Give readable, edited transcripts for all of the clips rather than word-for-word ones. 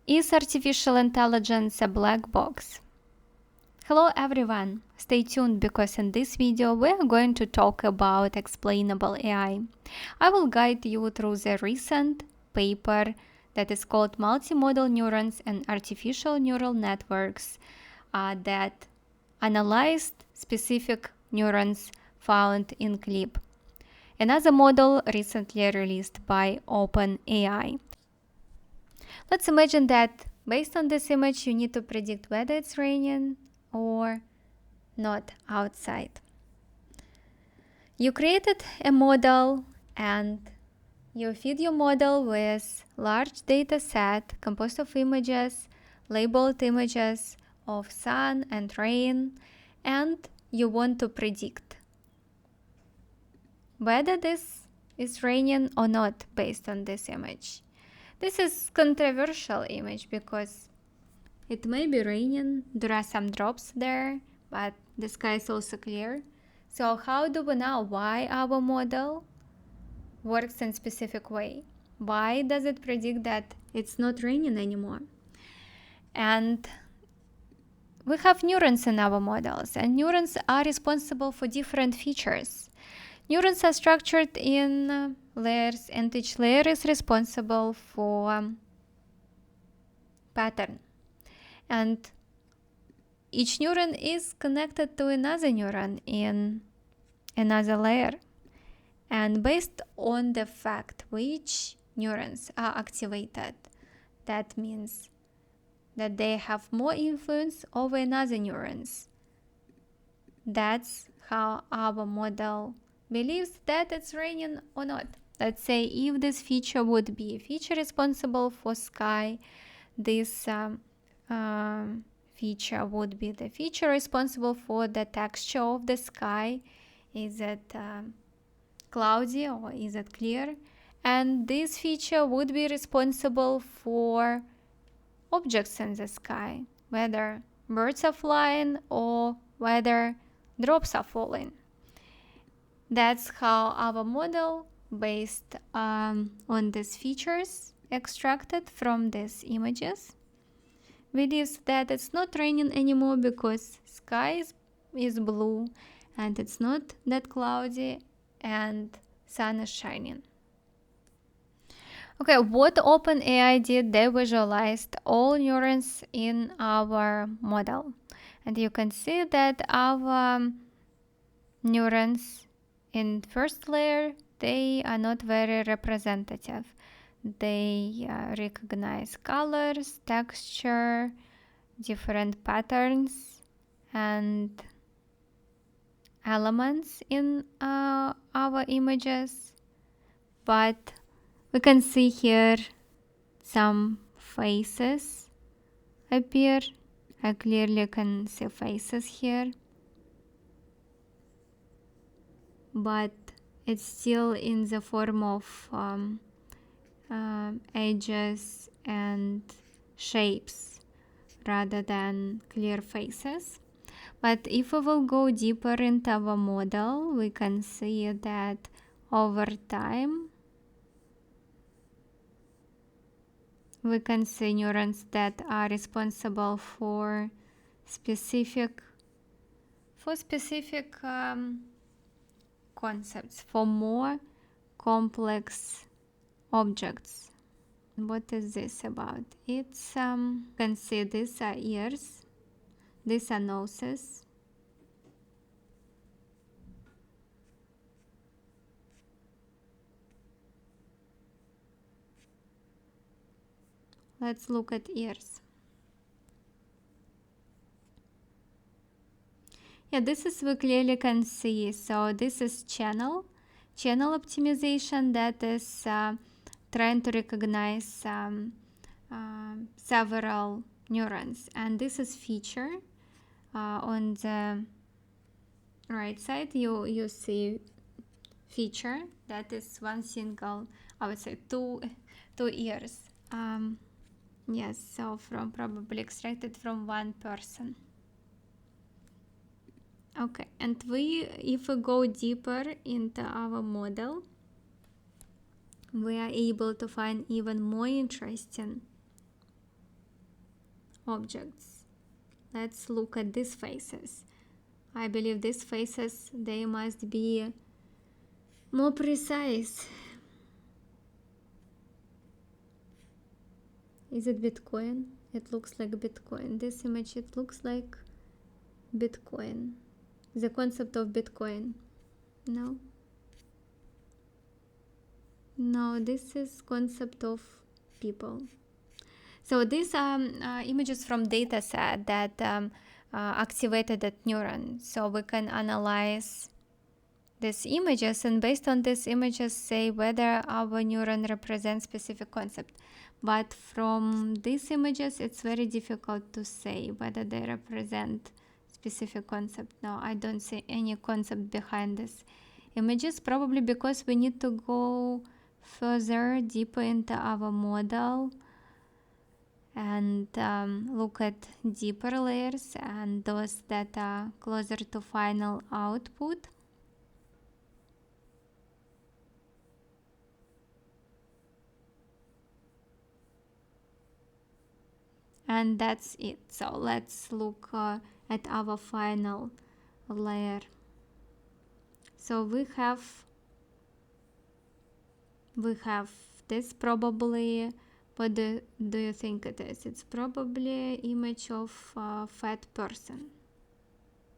Is artificial intelligence a black box? Hello everyone, stay tuned because in this video we are going to talk about explainable AI. I will guide you through the recent paper that is called Multimodal Neurons and Artificial Neural Networks that analyzed specific neurons found in CLIP, another model recently released by OpenAI. Let's imagine that based on this image you need to predict whether it's raining or not outside. You created a model and you feed your model with large data set composed of images, labeled images of sun and rain, and you want to predict whether this is raining or not based on this image. This is controversial image because it may be raining, there are some drops there, but the sky is also clear. So how do we know why our model works in specific way? Why does it predict that it's not raining anymore? And we have neurons in our models, and neurons are responsible for different features. Neurons are structured in layers, and each layer is responsible for pattern. And each neuron is connected to another neuron in another layer. And based on the fact which neurons are activated, that means that they have more influence over another neurons. That's how our model believes that it's raining or not. Let's say if this feature would be a feature responsible for sky, this feature would be the feature responsible for the texture of the sky. Is it cloudy or is it clear? And this feature would be responsible for objects in the sky, whether birds are flying or whether drops are falling. That's how our model, based on these features extracted from these images, believes that it's not raining anymore because sky is blue and it's not that cloudy and sun is shining. Okay, what OpenAI did, they visualized all neurons in our model. And you can see that our neurons in first layer, they are not very representative. They recognize colors, texture, different patterns, and elements in our images. But we can see here some faces appear. I clearly can see faces here. But it's still in the form of edges and shapes rather than clear faces. But if we will go deeper into our model, we can see that over time we can see neurons that are responsible for specific concepts, for more complex objects. What is this about? It's you can see these are ears, these are noses, let's look at ears. Yeah, this is we clearly can see. So this is channel optimization that is trying to recognize several neurons, and this is feature. On the right side you see feature that is one single, I would say two ears. Yes, so from probably extracted from one person. Okay, and if we go deeper into our model, we are able to find even more interesting objects. Let's look at these faces. I believe these faces, they must be more precise. Is it Bitcoin? It looks like Bitcoin. This image, it looks like Bitcoin. The concept of Bitcoin. No? No, this is concept of people. So these are images from dataset that activated at Neuron. So we can analyze these images, and based on these images say whether our neuron represents specific concept. But from these images, it's very difficult to say whether they represent specific concept. No, I don't see any concept behind these images, probably because we need to go further, deeper into our model and look at deeper layers and those that are closer to final output. And that's it. So let's look at our final layer. So we have this, probably. What do you think it is? It's probably image of a fat person.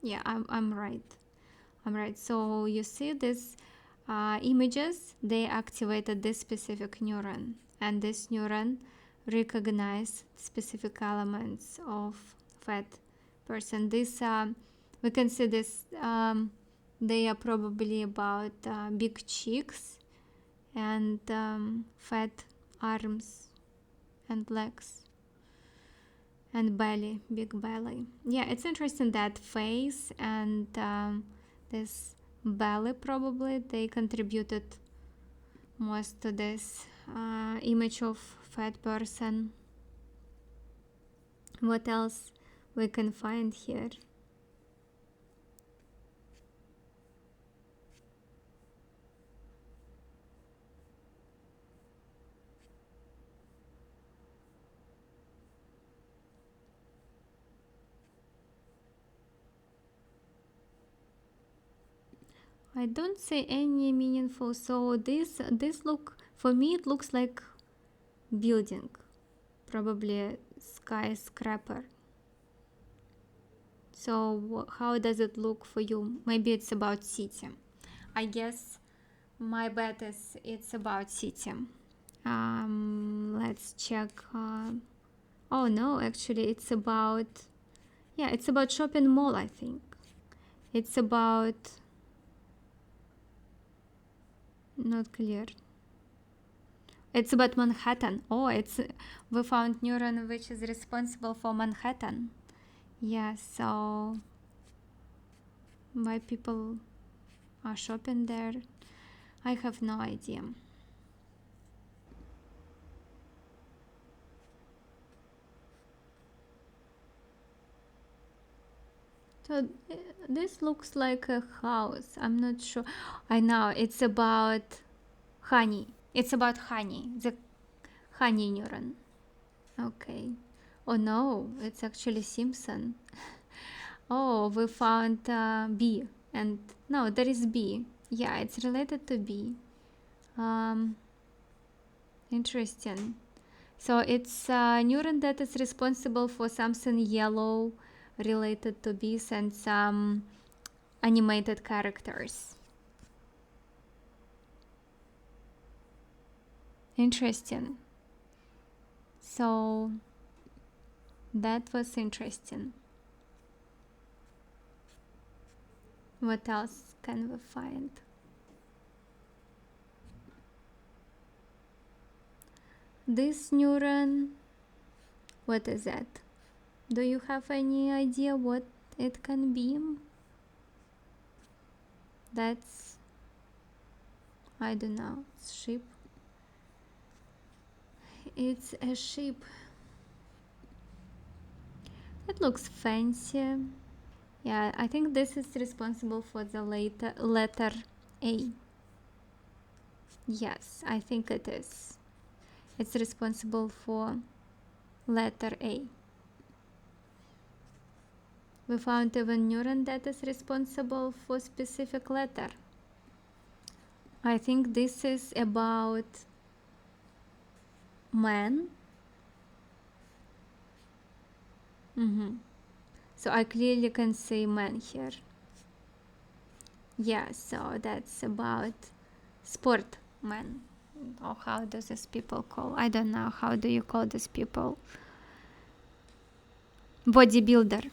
Yeah, I'm right. So you see these images, they activated this specific neuron, and this neuron recognize specific elements of fat person. This we can see this, they are probably about big cheeks and fat arms and legs and belly, big belly. Yeah, it's interesting that face and this belly, probably they contributed most to this image of fat person. What else we can find here? I don't see any meaningful. So this look, for me it looks like building, probably a skyscraper. So how does it look for you? Maybe it's about city. I guess my bet is it's about city. Let's check. Oh no, actually it's about, yeah, it's about shopping mall, I think. It's about, not clear. It's about Manhattan. Oh, we found neuron which is responsible for Manhattan. Yeah, so why people are shopping there, I have no idea. So this looks like a house. I'm not sure. I know it's about honey. It's about honey, the honey neuron. Okay. Oh no, it's actually Simpson. Oh, we found bee, and no, there is bee. Yeah, it's related to bee. Interesting. So it's a neuron that is responsible for something yellow related to bees and some animated characters. Interesting. So that was interesting. What else can we find? This neuron, what is that? Do you have any idea what it can be? That's, I don't know, sheep. It's a sheep. It looks fancy. Yeah, I think this is responsible for the letter A. Yes, I think it is. It's responsible for letter A. We found even neuron that is responsible for specific letter. I think this is about man. So I clearly can say man here. Yeah, so that's about sport man. Or how does this people call? I don't know. How do you call these people? Bodybuilder.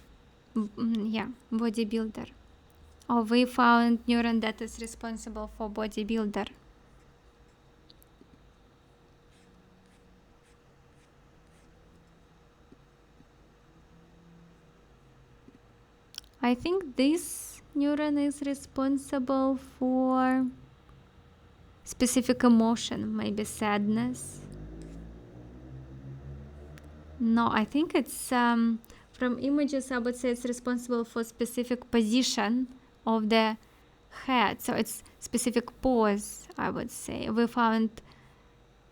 Yeah, bodybuilder. Or we found neuron that is responsible for bodybuilder. I think this neuron is responsible for specific emotion, maybe sadness. No, I think it's from images I would say it's responsible for specific position of the head. So it's specific pose, I would say. We found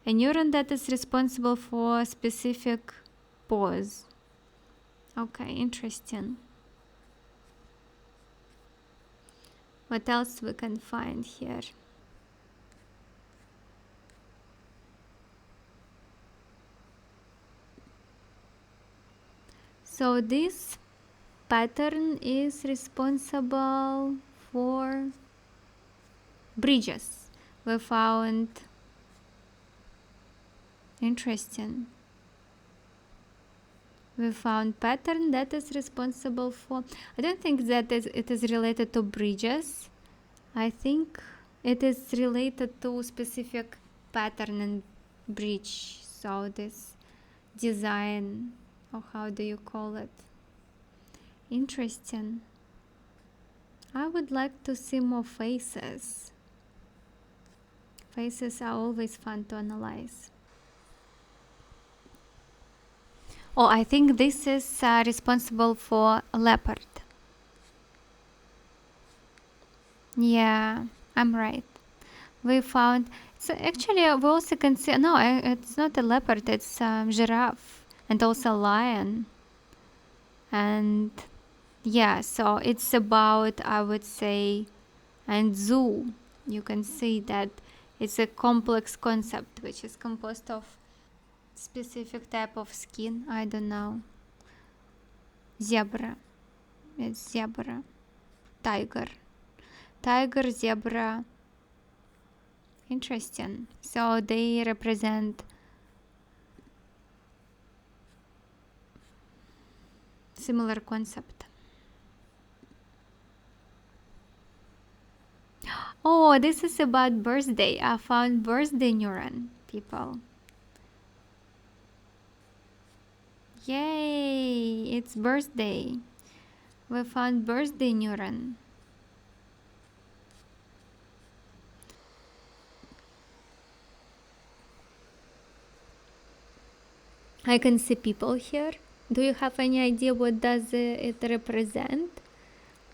a neuron that is responsible for specific pose. Okay, interesting. What else we can find here? So this pattern is responsible for bridges. We found interesting. We found pattern that is responsible for, I don't think that it is related to bridges. I think it is related to specific pattern and bridge. So this design, or how do you call it? Interesting. I would like to see more faces. Faces are always fun to analyze. Oh, I think this is responsible for leopard. Yeah, I'm right. We found, so actually we also can see, no, it's not a leopard, it's giraffe and also lion. And yeah, so it's about, I would say, and zoo. You can see that it's a complex concept which is composed of specific type of skin. I don't know. Zebra. It's zebra. Tiger. Tiger, zebra. Interesting. So they represent similar concept. Oh, this is about birthday. I found birthday neuron, people. Yay! It's birthday. We found birthday neuron. I can see people here. Do you have any idea what does it represent?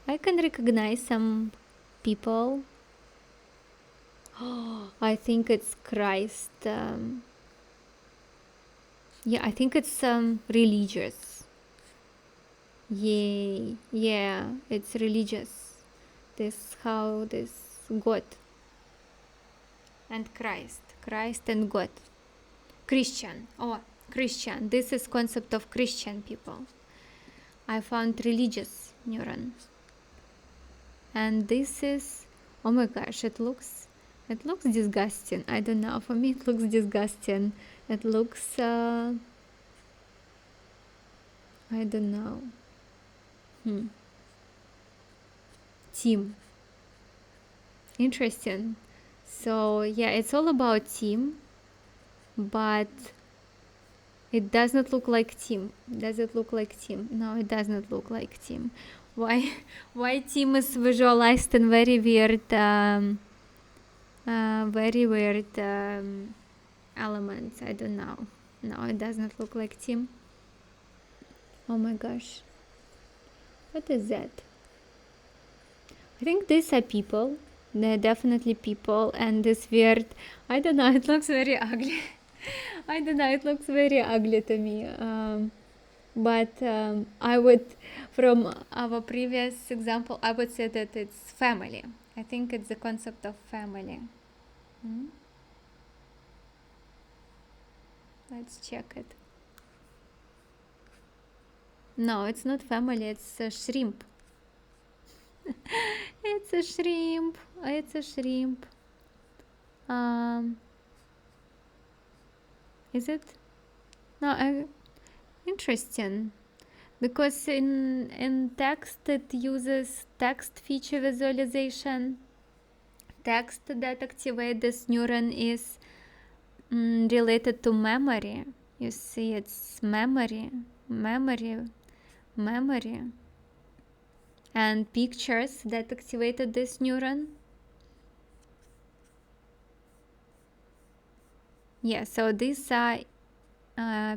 I can recognize some people. Oh, I think it's Christ. Yeah, I think it's religious. Yay! Yeah, it's religious. This how this God and Christ and God. Christian. Oh, Christian. This is concept of Christian people. I found religious neuron. And this is, oh my gosh, it looks disgusting. I don't know, for me it looks disgusting. It looks I don't know. Team. Interesting. So yeah, it's all about team, but it does not look like team. Does it look like team? No, it does not look like team. Why team is visualized in very weird elements? I don't know. No, it does not look like team. Oh my gosh, what is that? I think these are people. They're definitely people, and this weird, I don't know, it looks very ugly. I don't know, it looks very ugly to me. But I would, from our previous example, I would say that it's family. I think it's the concept of family. Let's check it. No, it's not family, it's a shrimp. It's a shrimp. It's a shrimp. Is it? No, interesting. Because in text it uses text feature visualization. Text that activates this neuron is related to memory. You see, it's memory, and pictures that activated this neuron. Yeah, so these are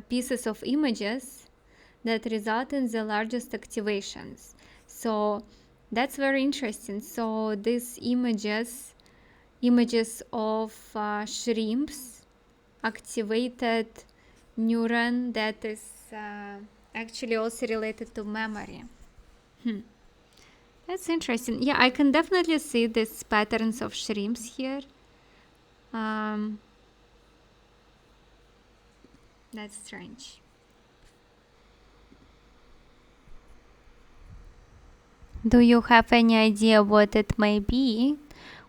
pieces of images that result in the largest activations. So that's very interesting. So these images of shrimps activated neuron that is actually also related to memory. That's interesting. Yeah, I can definitely see these patterns of shrimps here. That's strange. Do you have any idea what it may be?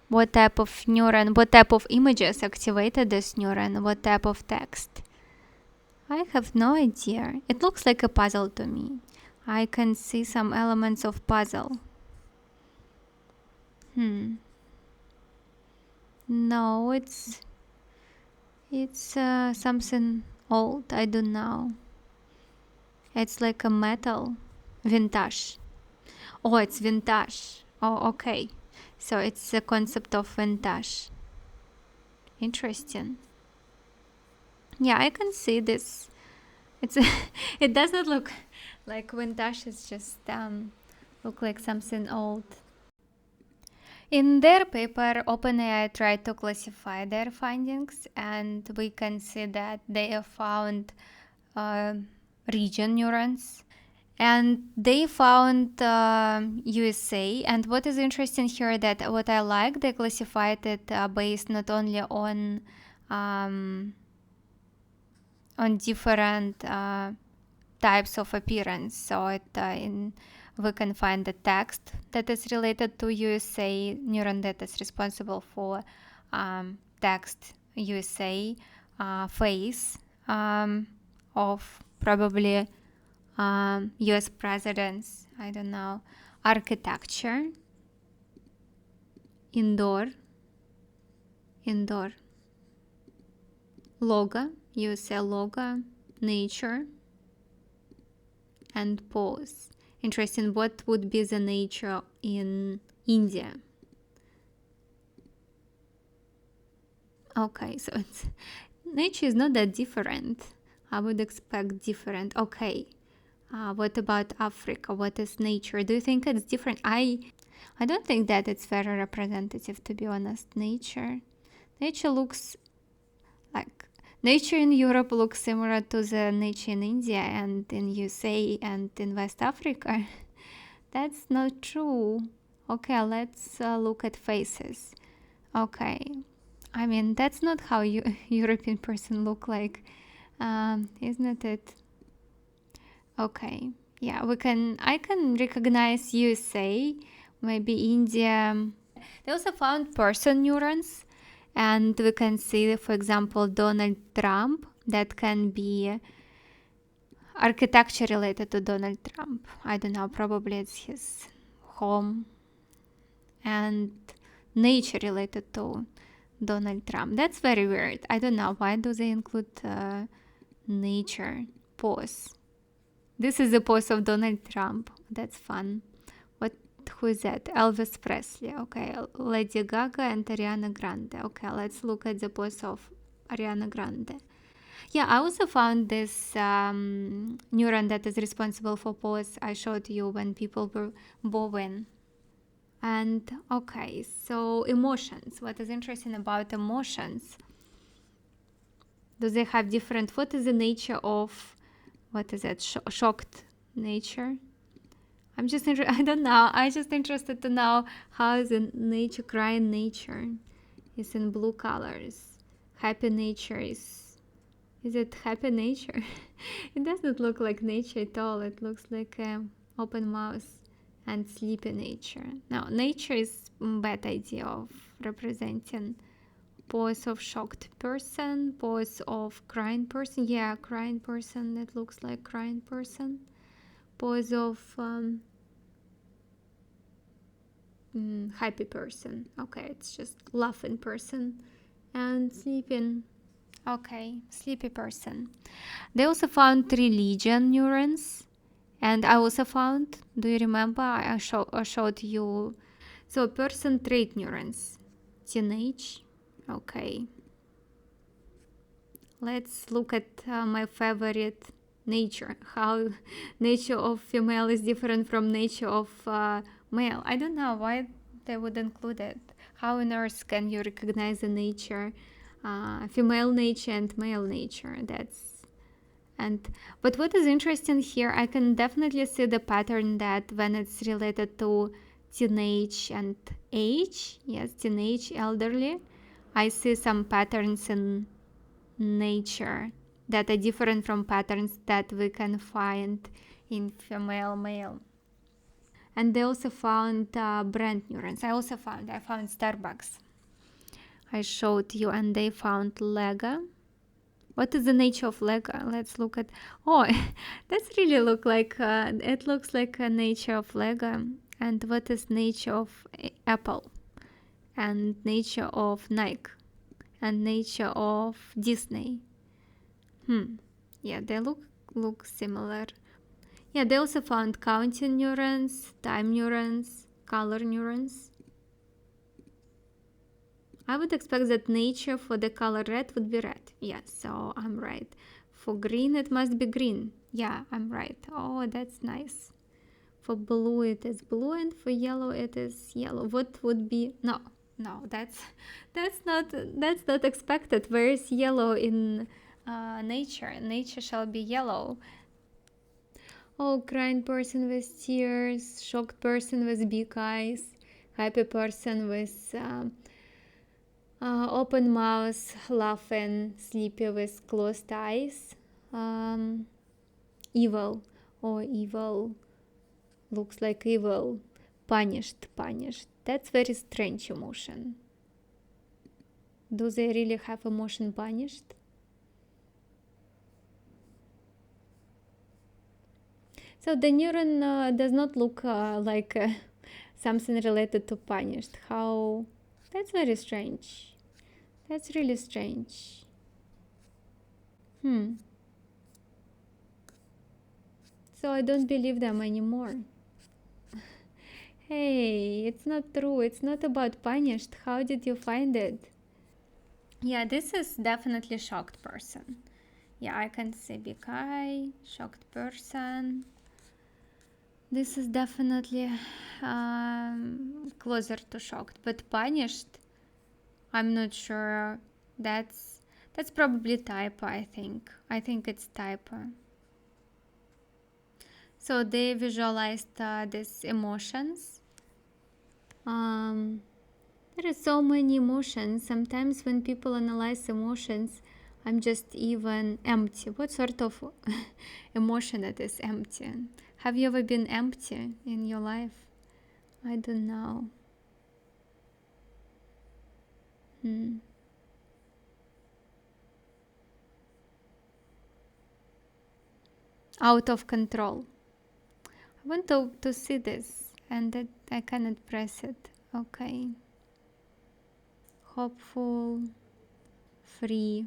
What type of neuron, what type of images activated this neuron, what type of text? I have no idea. It looks like a puzzle to me. I can see some elements of puzzle. No, it's something old. I don't know. It's like a metal. Vintage. Oh, it's vintage. Oh, okay. So it's the concept of vintage. Interesting. Yeah, I can see this. It's it does not look like vintage. It's just look like something old. In their paper, OpenAI tried to classify their findings, and we can see that they have found region neurons, and they found USA. And what is interesting here, that what I like, they classified it based not only on different types of appearance. So we can find the text that is related to USA, neuron that is responsible for text USA, face of probably US presidents, I don't know, architecture, indoor, logo, USA logo, nature, and pose. Interesting, what would be the nature in India? Okay, so nature is not that different. I would expect different. Okay, what about Africa? What is nature? Do you think it's different? I don't think that it's very representative, to be honest. Nature looks like nature in Europe looks similar to the nature in India and in USA and in West Africa. That's not true. Okay, let's look at faces. Okay, I mean, that's not how European person look like, isn't it? Okay, yeah, I can recognize USA, maybe India. They also found person neurons, and we can see, for example, Donald Trump. That can be architecture related to Donald Trump. I don't know, probably it's his home. And nature related to Donald Trump. That's very weird. I don't know, why do they include nature pose? This is the pose of Donald Trump. That's fun. Who is that? Elvis Presley. Okay, Lady Gaga and Ariana Grande. Okay, let's look at the pose of Ariana Grande. Yeah, I also found this neuron that is responsible for pose I showed you when people were bowing. And okay, so emotions. What is interesting about emotions? Do they have different? What is the nature of what is it? Shocked nature. I don't know. I'm just interested to know how the nature, crying nature is in blue colors. Happy nature is it happy nature? It doesn't look like nature at all. It looks like open mouth and sleepy nature. Now, nature is bad idea of representing pose of shocked person, pose of crying person. Yeah, crying person. It looks like crying person. Pose of happy person. Okay, it's just laughing person. And sleeping. Okay, sleepy person. They also found religion neurons. And I also found, do you remember? I showed you. So person trait neurons. Teenage. Okay. Let's look at my favorite nature. How nature of female is different from nature of male. I don't know why they would include it. How on earth can you recognize the nature, female nature and male nature? But what is interesting here, I can definitely see the pattern that when it's related to teenage and age, yes, teenage, elderly, I see some patterns in nature that are different from patterns that we can find in female male. And they also found brand neurons. I found Starbucks. I showed you, and they found Lego. What is the nature of Lego? Let's look at. Oh, that's really look like. It looks like a nature of Lego. And what is nature of Apple? And nature of Nike? And nature of Disney? Yeah, they look similar. Yeah, they also found counting neurons, time neurons, color neurons. I would expect that nature for the color red would be red. Yeah, so I'm right. For green, it must be green. Yeah, I'm right. Oh, that's nice. For blue, it is blue, and for yellow, it is yellow. What would be? No, that's not expected. Where is yellow in nature? Nature shall be yellow. Oh, crying person with tears, shocked person with big eyes, happy person with open mouth, laughing, sleepy with closed eyes, evil, or evil, looks like evil, punished. That's very strange emotion. Do they really have emotion punished? So the neuron does not look like something related to punished. How? That's very strange. That's really strange. So I don't believe them anymore. Hey, it's not true. It's not about punished. How did you find it? Yeah, this is definitely shocked person. Yeah, I can see big eye, shocked person. This is definitely closer to shocked, but punished, I'm not sure. That's probably typo. I think it's typo. So they visualized these emotions. There are so many emotions. Sometimes when people analyze emotions, I'm just even empty. What sort of emotion it is empty? Have you ever been empty in your life? I don't know. Out of control. I want to see this, and that I cannot press it. Okay. Hopeful, free.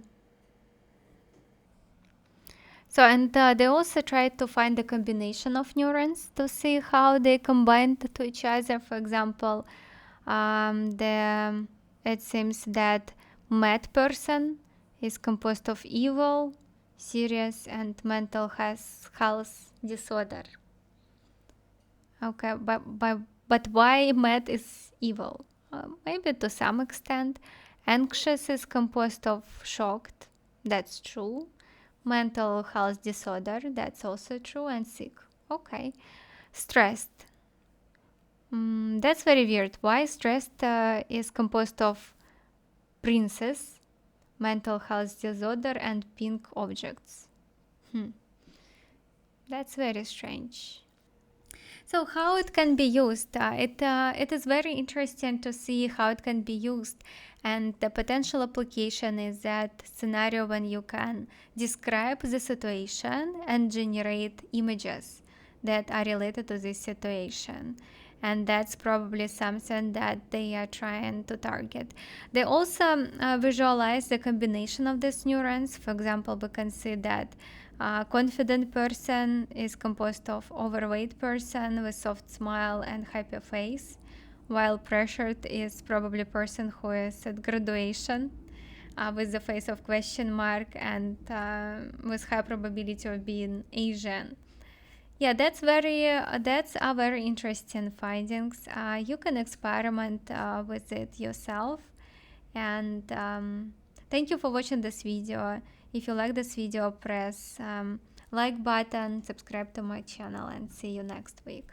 So, and they also tried to find a combination of neurons to see how they combined to each other. For example, it seems that mad person is composed of evil, serious, and mental health disorder. Okay, but why mad is evil? Maybe to some extent. Anxious is composed of shocked. That's true. Mental health disorder, that's also true, and sick. Okay. Stressed. That's very weird. Why stressed is composed of princess, mental health disorder, and pink objects. Hmm. That's very strange. So how it can be used? It is very interesting to see how it can be used, and the potential application is that scenario when you can describe the situation and generate images that are related to this situation. And that's probably something that they are trying to target. They also visualize the combination of these neurons. For example, we can see that a confident person is composed of overweight person with soft smile and happy face, while pressured is probably person who is at graduation with the face of question mark and with high probability of being Asian. Yeah, that's a very interesting findings. You can experiment with it yourself, and thank you for watching this video. If you like this video, press like button, subscribe to my channel, and see you next week.